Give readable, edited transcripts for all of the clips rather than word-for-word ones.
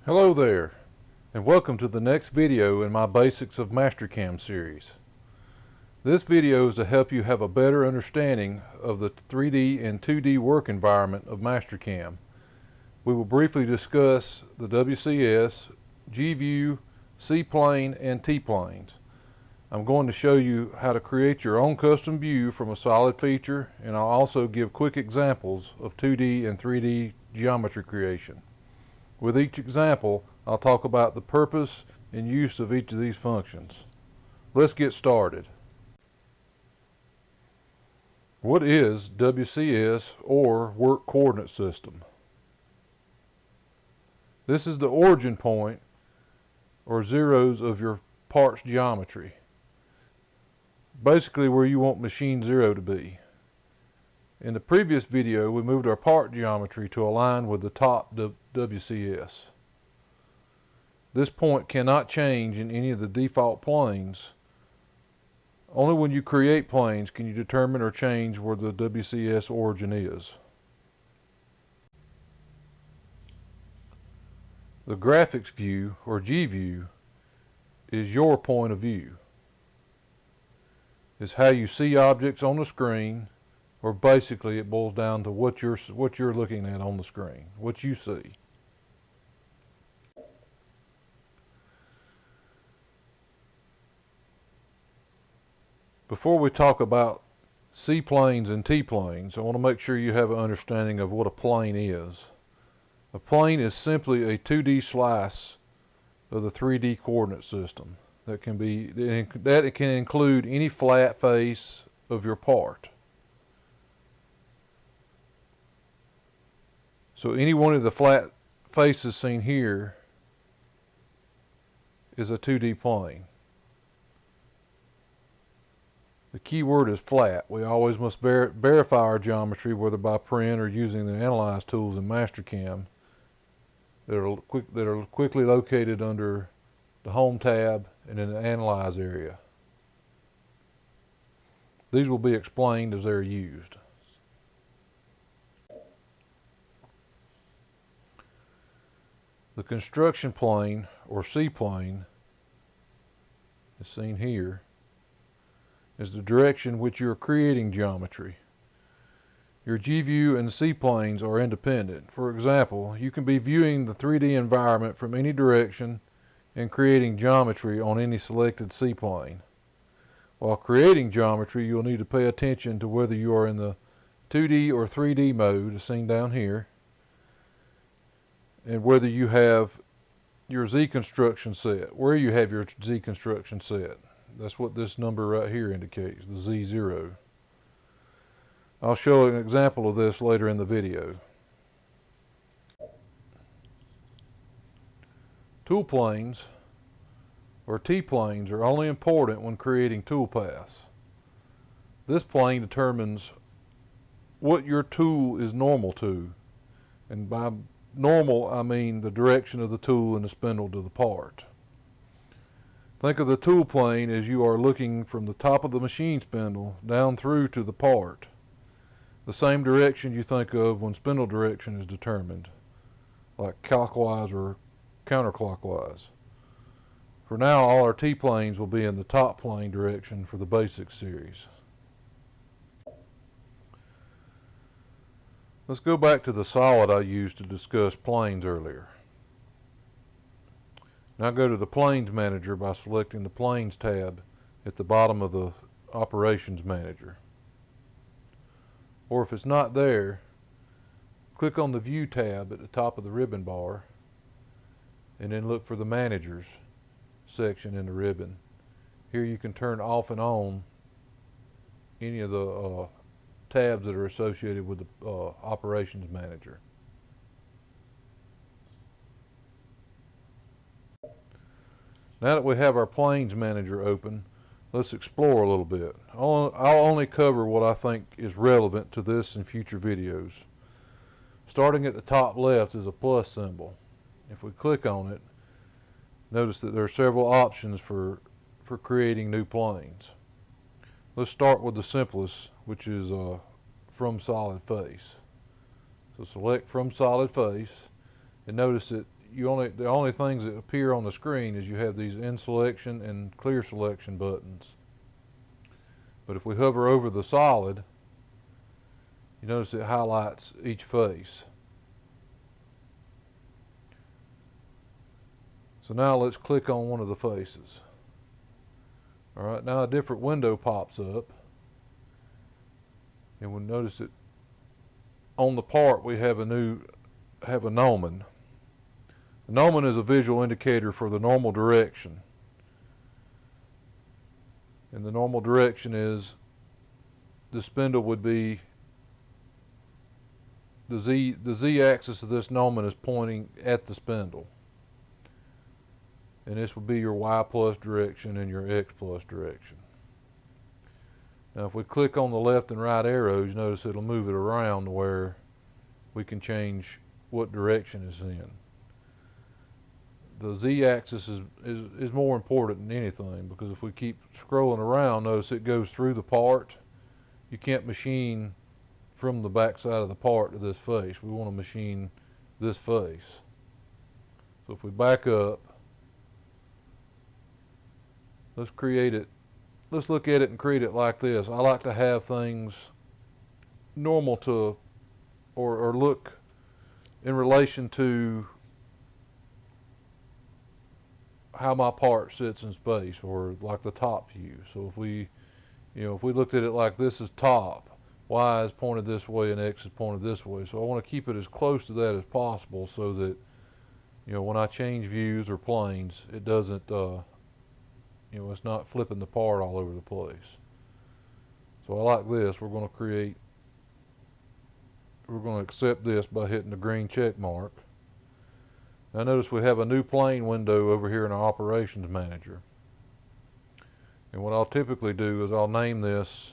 Hello there, and welcome to the next video in my Basics of Mastercam series. This video is to help you have a better understanding of the 3D and 2D work environment of Mastercam. We will briefly discuss the WCS, G-View, C-plane, and T-planes. I'm going to show you how to create your own custom view from a solid feature, and I'll also give quick examples of 2D and 3D geometry creation. With each example, I'll talk about the purpose and use of each of these functions. Let's get started. What is WCS, or Work Coordinate System? This is the origin point or zeros of your part's geometry. Basically where you want machine zero to be. In the previous video, we moved our part geometry to align with the top WCS. This point cannot change in any of the default planes. Only when you create planes can you determine or change where the WCS origin is. The graphics view, or G-view, is your point of view. It's how you see objects on the screen, or basically it boils down to what you're looking at on the screen, what you see. Before we talk about C-planes and T-planes, I want to make sure you have an understanding of what a plane is. A plane is simply a 2D slice of the 3D coordinate system that it can include any flat face of your part. So any one of the flat faces seen here is a 2D plane. The key word is flat. We always must verify our geometry, whether by print or using the Analyze tools in Mastercam that are quickly located under the Home tab and in the Analyze area. These will be explained as they're used. The construction plane, or C-plane, is seen here, is the direction which you are creating geometry. Your G-view and C-planes are independent. For example, you can be viewing the 3D environment from any direction and creating geometry on any selected C-plane. While creating geometry, you'll need to pay attention to whether you are in the 2D or 3D mode, as seen down here, and whether you have your Z construction set, where you have your Z construction set. That's what this number right here indicates, the Z0. I'll show an example of this later in the video. Tool planes, or T-planes, are only important when creating tool paths. This plane determines what your tool is normal to, and by normal, I mean the direction of the tool and the spindle to the part. Think of the tool plane as you are looking from the top of the machine spindle down through to the part. The same direction you think of when spindle direction is determined, like clockwise or counterclockwise. For now, all our T-planes will be in the top plane direction for the basic series. Let's go back to the solid I used to discuss planes earlier. Now go to the Planes Manager by selecting the Planes tab at the bottom of the Operations Manager. Or if it's not there, click on the View tab at the top of the ribbon bar and then look for the Managers section in the ribbon. Here you can turn off and on any of the tabs that are associated with the Operations Manager. Now that we have our Planes Manager open, let's explore a little bit. I'll only cover what I think is relevant to this and future videos. Starting at the top left is a plus symbol. If we click on it, notice that there are several options for creating new planes. Let's start with the simplest, which is from solid face. So select from solid face, and notice that the only things that appear on the screen is you have these in selection and clear selection buttons. But if we hover over the solid, you notice it highlights each face. So now let's click on one of the faces. Alright, now a different window pops up. And we'll notice that on the part we have a gnomon. The gnomon is a visual indicator for the normal direction. And the normal direction is the spindle would be the Z axis of this gnomon is pointing at the spindle. And this would be your Y plus direction and your X plus direction. Now if we click on the left and right arrows, notice it'll move it around to where we can change what direction it's in. The Z axis is more important than anything, because if we keep scrolling around, notice it goes through the part. You can't machine from the back side of the part to this face. We want to machine this face. So if we back up, let's create it. Let's look at it and create it like this. I like to have things normal to, or look in relation to how my part sits in space, or like the top view. So if we looked at it like this is top, Y is pointed this way and X is pointed this way. So I want to keep it as close to that as possible, so that when I change views or planes, it doesn't it's not flipping the part all over the place. So I like this. We're going to accept this by hitting the green check mark. Now notice we have a new plane window over here in our operations manager. And what I'll typically do is I'll name this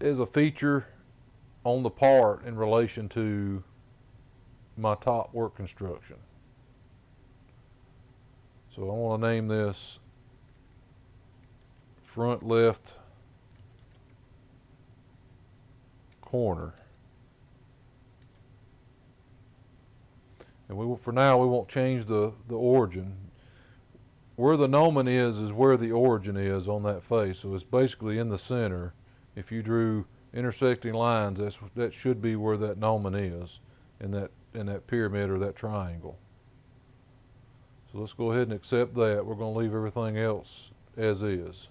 as a feature on the part in relation to my top work construction. So I want to name this front left corner. And for now we won't change the origin. Where the gnomon is where the origin is on that face. So it's basically in the center. If you drew intersecting lines, that should be where that gnomon is in that pyramid or that triangle. So let's go ahead and accept that. We're going to leave everything else as is.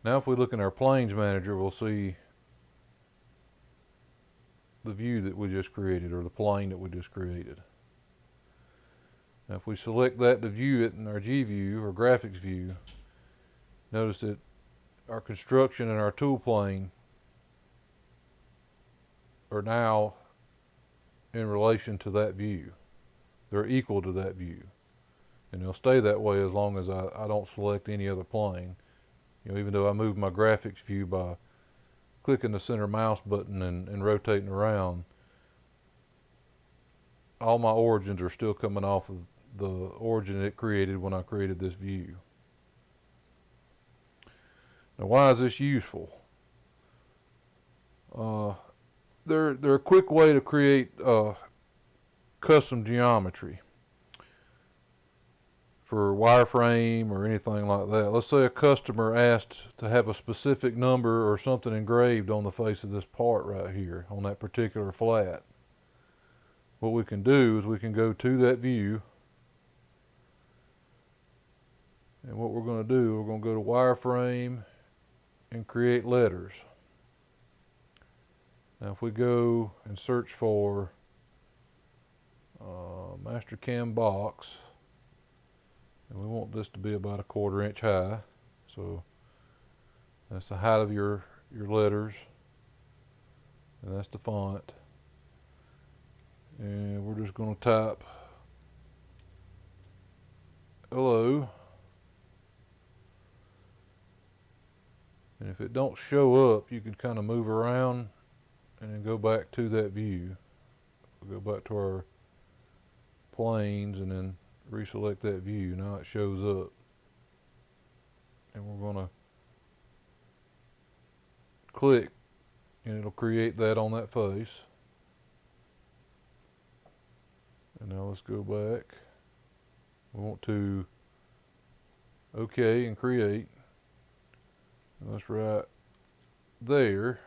Now if we look in our planes manager, we'll see the view that we just created, or the plane that we just created. Now if we select that to view it in our G view or graphics view, notice that our construction and our tool plane are now in relation to that view. They're equal to that view. And they'll stay that way as long as I don't select any other plane. Even though I move my graphics view by clicking the center mouse button and rotating around, all my origins are still coming off of the origin it created when I created this view. Now why is this useful? They're a quick way to create custom geometry for wireframe or anything like that. Let's say a customer asked to have a specific number or something engraved on the face of this part right here on that particular flat. What we can do is we can go to that view, and what we're going to do, we're going to go to wireframe and create letters. Now if we go and search for Mastercam box, and we want this to be about 1/4 inch high, so that's the height of your letters, and that's the font. And we're just going to type hello. And if it don't show up, you can kind of move around and then go back to that view. We'll go back to our planes and then reselect that view. Now it shows up. and we're going to click, and it'll create that on that face. And now let's go back. We want to OK and create. And that's right there.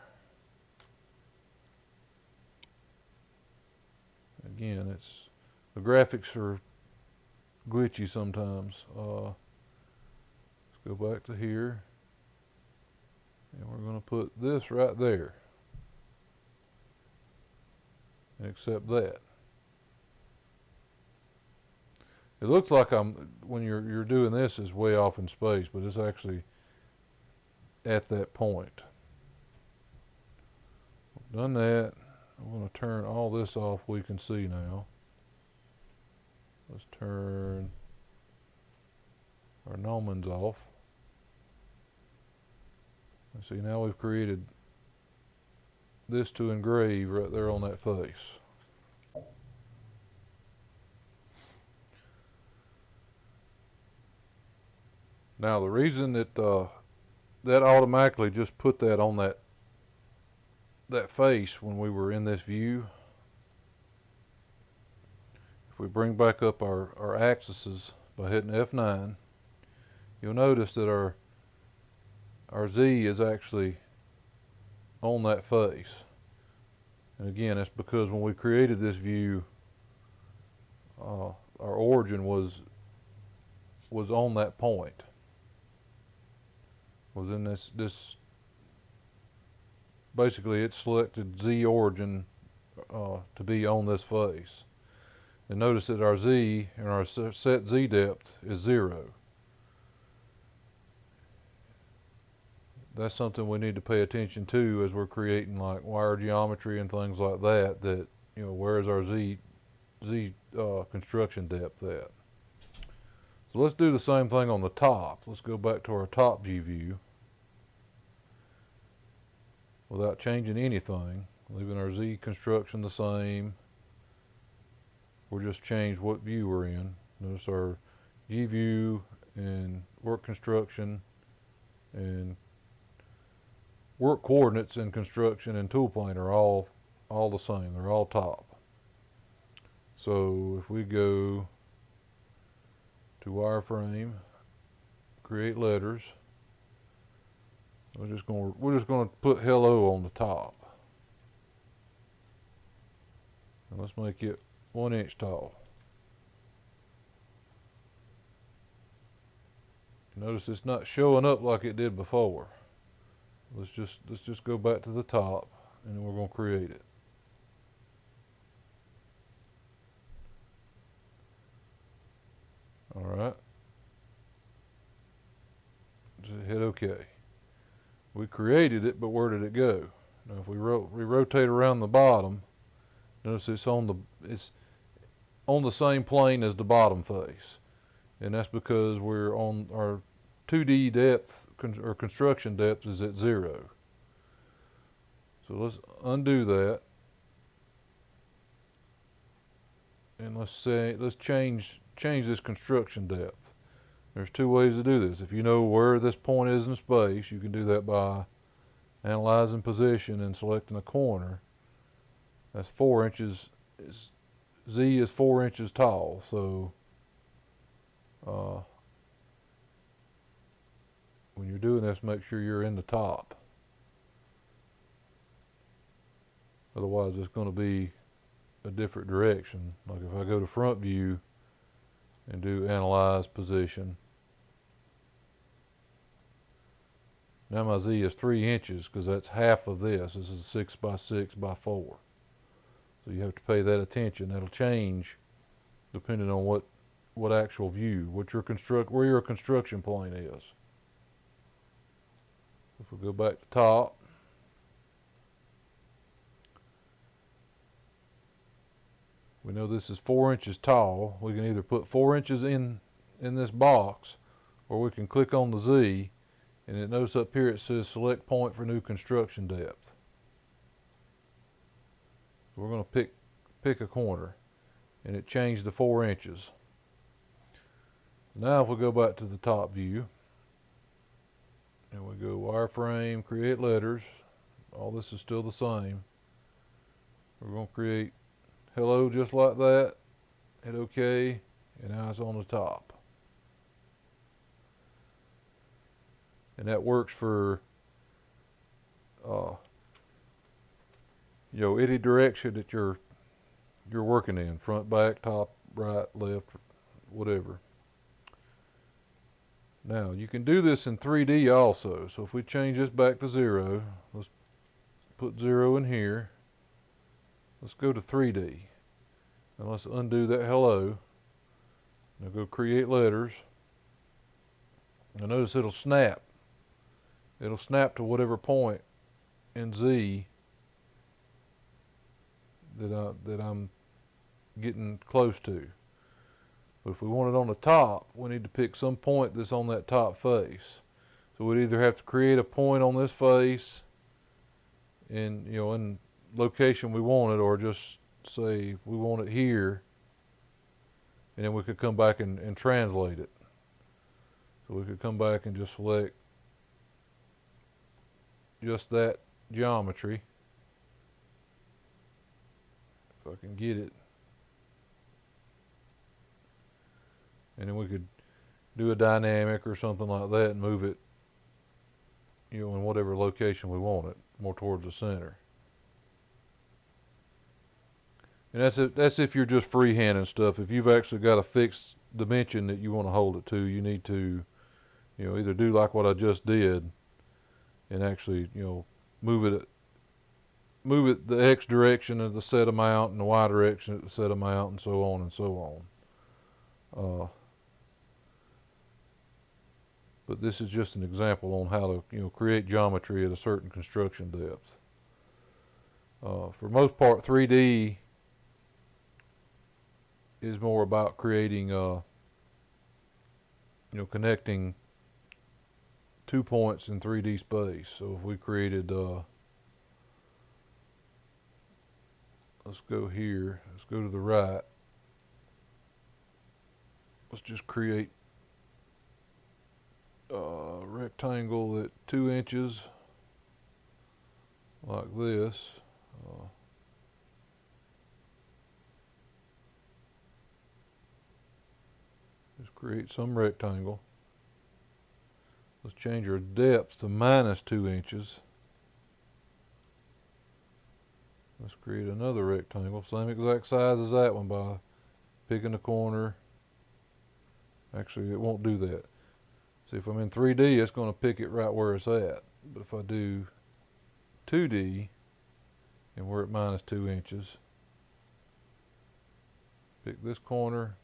Again, the graphics are glitchy sometimes. Let's go back to here, and we're going to put this right there and accept that. It looks like when you're doing this is way off in space, but it's actually at that point. We've done that. I'm going to turn all this off. We can see now. Let's turn our gnomons off. And see, now we've created this to engrave right there on that face. Now the reason that that automatically just put that on that face when we were in this view, if we bring back up our axes by hitting F9, you'll notice that our Z is actually on that face. And again, that's because when we created this view, our origin was on that point. Was in this basically it selected Z origin to be on this face. And notice that our Z and our set Z depth is 0. That's something we need to pay attention to as we're creating like wire geometry and things like that, that, you know, where is our Z construction depth at. So let's do the same thing on the top. Let's go back to our top view without changing anything, leaving our Z construction the same. We'll just change what view we're in. Notice our G view and work construction and work coordinates and construction and tool plane are all the same. They're all top. So if we go to wireframe, create letters, we're just going to put hello on the top. And let's make it 1 inch tall. Notice it's not showing up like it did before. Let's just go back to the top, and then we're going to create it. All right. Just hit OK. We created it, but where did it go? Now, if we rotate around the bottom, notice it's on the same plane as the bottom face, and that's because we're on our 2D depth or construction depth is at 0. So let's undo that, and let's change this construction depth. There's 2 ways to do this. If you know where this point is in space, you can do that by analyzing position and selecting a corner. That's 4 inches. Z is 4 inches tall, so when you're doing this, make sure you're in the top. Otherwise, it's going to be a different direction. Like if I go to front view and do analyze position, now my Z is 3 inches because that's half of this. This is 6 by 6 by 4. So you have to pay that attention. That'll change depending on what actual view, where your construction plane is. If we go back to top, we know this is 4 inches tall. We can either put 4 inches in this box, or we can click on the Z, and it notice up here it says select point for new construction depth. So we're going to pick a corner, and it changed to 4 inches. Now if we go back to the top view, And we go wireframe, create letters. All this is still the same. We're going to create hello just like that. Hit OK, and now it's on the top. And that works for any direction that you're working in, front, back, top, right, left, whatever. Now you can do this in 3D also. So if we change this back to 0, let's put 0 in here. Let's go to 3D. And let's undo that hello. Now go create letters. Now notice it'll snap. It'll snap to whatever point in Z that I'm getting close to. But if we want it on the top, we need to pick some point that's on that top face. So we'd either have to create a point on this face in location we want it, or just say we want it here, and then we could come back and translate it. So we could come back and just select just that geometry, if I can get it, and then we could do a dynamic or something like that and move it in whatever location we want it, more towards the center. And that's if you're just freehanding stuff. If you've actually got a fixed dimension that you want to hold it to, you need to either do like what I just did and actually move it the X direction at the set amount and the Y direction at the set amount, and so on and so on. But this is just an example on how to create geometry at a certain construction depth. For the most part, 3D is more about creating connecting 2 points in 3D space. So if we created let's go here, let's go to the right, let's just create a rectangle at 2 inches like this. Just create some rectangle. Let's change our depth to -2 inches. Let's create another rectangle, same exact size as that one, by picking the corner. Actually, it won't do that. See, if I'm in 3D, it's going to pick it right where it's at. But if I do 2D and we're at -2 inches, pick this corner,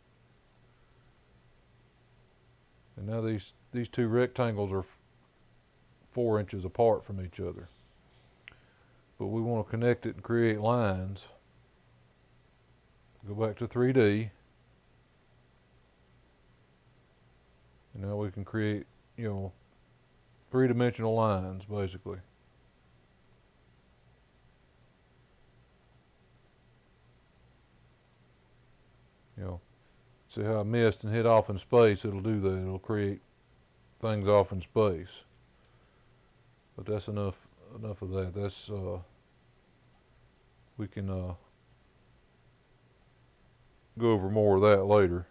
and now these two rectangles are 4 inches apart from each other. But we want to connect it and create lines. Go back to 3D. And now we can create, three-dimensional lines, basically. See how I missed and hit off in space? It'll do that. It'll create things off in space. But that's enough of that. That's we can go over more of that later.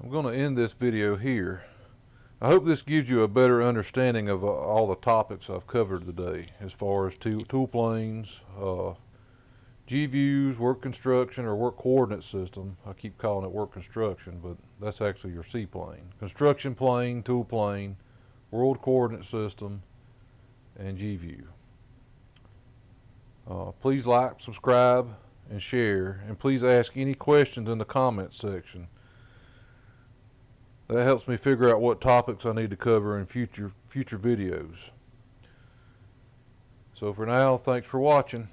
I'm going to end this video here. I hope this gives you a better understanding of all the topics I've covered today, as far as tool planes, G-views, work construction, or work coordinate system. I keep calling it work construction, but that's actually your C-plane. Construction plane, tool plane, world coordinate system, and G-view. Please like, subscribe, and share, and please ask any questions in the comments section. That helps me figure out what topics I need to cover in future videos. So for now, thanks for watching.